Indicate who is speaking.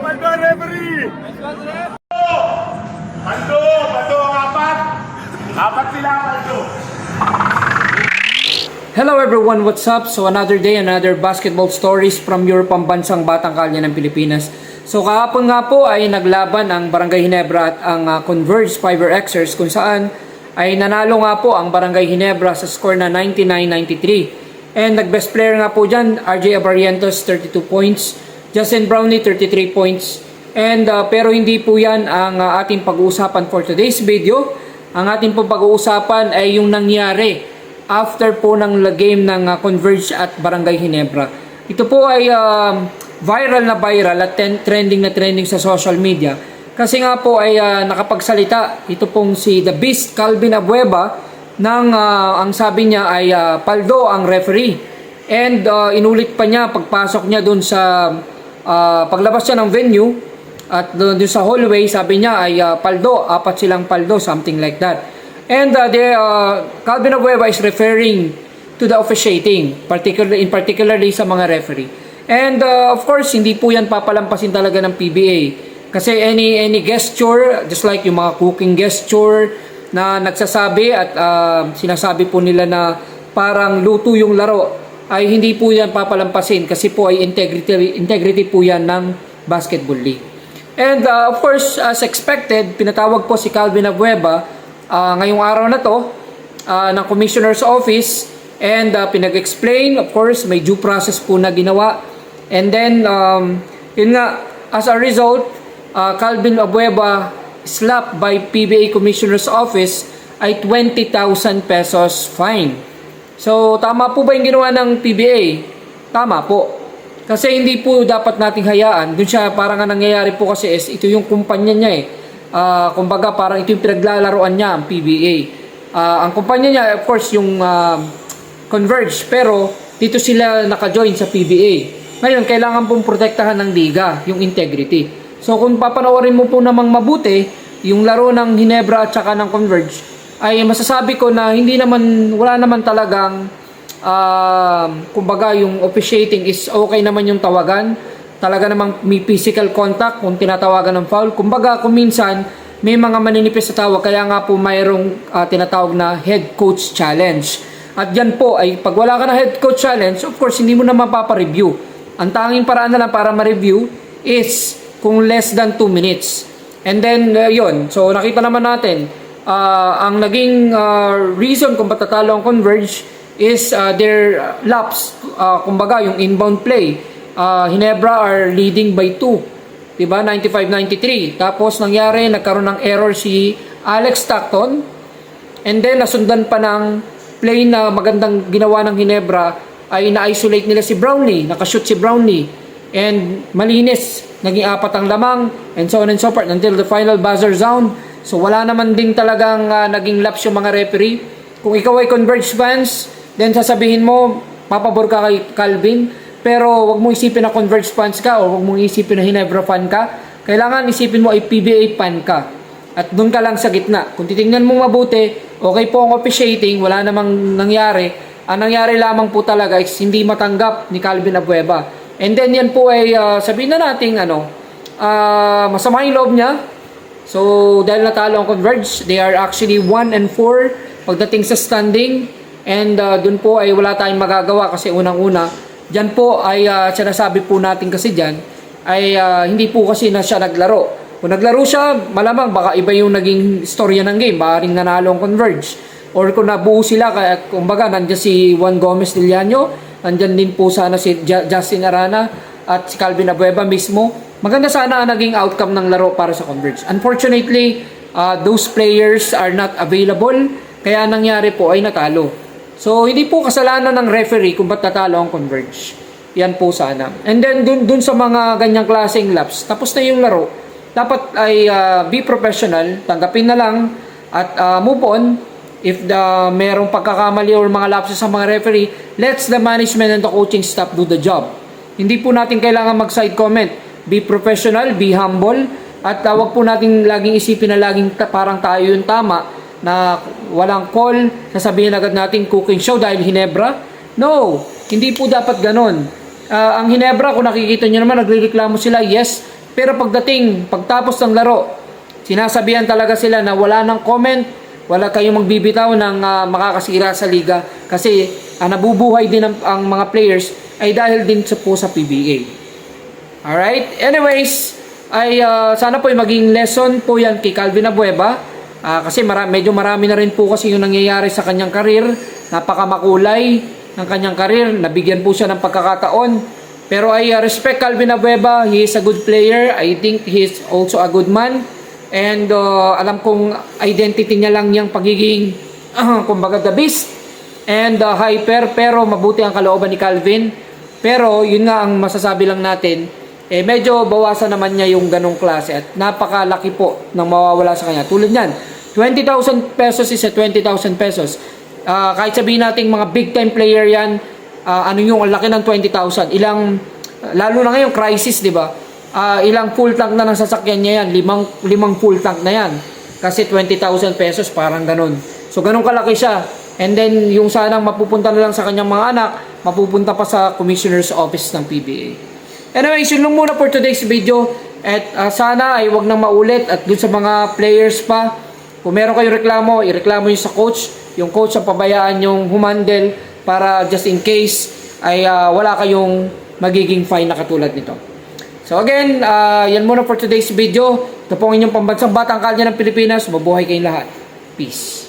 Speaker 1: Paldo, referee! Paldo ang apat! Apat sila, Paldo!
Speaker 2: Hello everyone, what's up? So another day, another basketball stories from your pambansang batang kalye ng Pilipinas. So kahapon nga po ay naglaban ang Barangay Ginebra at ang Converge Fiber Xers kung saan ay nanalo nga po ang Barangay Ginebra sa score na 99-93. And nag-best player nga po dyan, RJ Abarrientos 32 points, Justin Brownlee 33 points. And pero hindi po yan ang ating pag-uusapan for today's video. Ang ating pong pag-uusapan ay yung nangyari after po ng game ng Converge at Barangay Ginebra. Ito po ay viral at trending sa social media. Kasi nga po ay nakapagsalita ito pong si The Beast Calvin Abueva ng ang sabi niya ay paldo ang referee. And inulit pa niya pagpasok niya doon sa paglabas niya ng venue at doon sa hallway, sabi niya ay paldo, apat silang paldo, something like that. And Calvin Abueva is referring to the officiating, particularly sa mga referee. And of course, hindi po yan papalampasin talaga ng PBA. Kasi any gesture, just like yung mga cooking gesture na nagsasabi at sinasabi po nila na parang luto yung laro, ay hindi po yan papalampasin kasi po ay integrity po yan ng basketball league. And of course, as expected, pinatawag po si Calvin Abueva ngayong araw na to ng Commissioner's Office and pinag-explain. Of course, may due process po na ginawa. And then, yun nga, as a result, Calvin Abueva slapped by PBA Commissioner's Office ay 20,000 pesos fine. So, tama po ba yung ginawa ng PBA? Tama po. Kasi hindi po dapat nating hayaan. Doon siya, parang nga nangyayari po kasi is, ito yung kumpanya niya eh. Kumbaga parang ito yung pinaglalaroan niya ang PBA. Ang kumpanya niya of course yung Converge, pero dito sila naka-join sa PBA. Ngayon kailangan pong protektahan ng liga yung integrity. So kung papanoorin mo po namang mabuti yung laro ng Ginebra at saka ng Converge, ay masasabi ko na wala naman talagang kumbaga yung officiating is okay naman yung tawagan. Talaga namang may physical contact kung tinatawagan ng foul. Kumbaga kung minsan may mga maninipis sa tawag, kaya nga po mayroong tinatawag na head coach challenge. At yan po ay pag wala ka na head coach challenge, of course hindi mo na mapapa-review. Ang tanging paraan na lang para ma-review is kung less than 2 minutes. And then yun, so nakita naman natin ang naging reason kung ba't tatalo ang Converge is their laps, kumbaga yung inbound play. Ginebra are leading by 2, diba? 95-93. Tapos nangyari, nagkaroon ng error si Alex Stockton. And then nasundan pa ng play na magandang ginawa ng Ginebra ay na-isolate nila si Brownlee. Nakashoot si Brownlee. And malinis, naging 4 ang lamang and so on and so forth until the final buzzer sound. So wala naman din talagang naging laps yung mga referee. Kung ikaw ay Converge fans, then sasabihin mo, papabor ka kay Calvin. Pero wag mong isipin na Converge fans ka o wag mong isipin na Ginebra fan ka. Kailangan isipin mo ay PBA fan ka. At doon ka lang sa gitna. Kung titingnan mo mabuti, okay po ang officiating, wala namang nangyari. Ang nangyari lamang po talaga is hindi matanggap ni Calvin Abueva. And then yan po ay sabihin na natin masama yung loob niya. So dahil natalo ang Converge, they are actually 1-4 pagdating sa standing. And doon po ay wala tayong magagawa kasi unang-una diyan po ay sinasabi po natin kasi diyan ay hindi po kasi na siya naglaro. Kung naglaro siya, malamang baka iba yung naging storya ng game. Baka rin nanalo ang Converge. Or kung nabuo sila, kaya kumbaga nandiyan si Juan Gomez Diliano, nandiyan din po sana si Justin Arana at si Calvin Abueva mismo. Maganda sana ang naging outcome ng laro para sa Converge. Unfortunately, those players are not available. Kaya nangyari po ay natalo. So, hindi po kasalanan ng referee kung ba't natalo ang Converge. Yan po sana. And then, dun sa mga ganyang klaseng laps, tapos na yung laro, dapat ay be professional, tanggapin na lang, at move on. If merong pagkakamali or mga lapses sa mga referee, let's the management and the coaching staff do the job. Hindi po natin kailangan mag-side comment. Be professional, be humble, at wag po natin laging isipin na laging parang tayo yung tama, na walang call, sasabihin agad natin cooking show dahil Ginebra. No, hindi po dapat ganon. Ang Ginebra, kung nakikita nyo naman, nagrereklamo sila, yes, Pero pagtapos ng laro, sinasabihan talaga sila na wala ng comment, wala kayong magbibitaw ng makakasira sa liga kasi nabubuhay din ang mga players ay dahil din po sa PBA. Alright? Anyways, ay sana po ay maging lesson po yan kay Calvin Abueva kasi medyo marami na rin po kasi yung nangyayari sa kanyang karir. Napakamakulay ng kanyang karir, nabigyan po siya ng pagkakataon. Pero I respect Calvin Abueva. He is a good player. I think he is also a good man. And alam kong identity niya lang yung pagiging kumbaga the beast and hyper, pero mabuti ang kalooban ni Calvin. Pero yun nga ang masasabi lang natin, medyo bawasan naman niya yung ganong klase at napakalaki po ng mawawala sa kanya. Tulad niyan, 20,000 pesos is a 20,000 pesos. Kahit sabihin natin mga big time player yan, ano yung ang laki ng 20,000? Lalo na ngayon, crisis, di ba? Ilang full tank na ng sasakyan niya yan? Limang full tank na yan. Kasi 20,000 pesos, parang ganun. So, ganun kalaki siya. And then, yung sanang mapupunta na lang sa kanyang mga anak, mapupunta pa sa Commissioner's Office ng PBA. Anyways, yun lang muna for today's video. At sana ay wag nang maulit. At dun sa mga players pa, kung meron kayong reklamo, ireklamo nyo sa coach. Yung coach ang pabayaan yung humandle para just in case ay wala kayong magiging fine na katulad nito. So again, yan muna for today's video. Ito po ang inyong pambansang batang kalye ng Pilipinas. Mabuhay kayong lahat. Peace.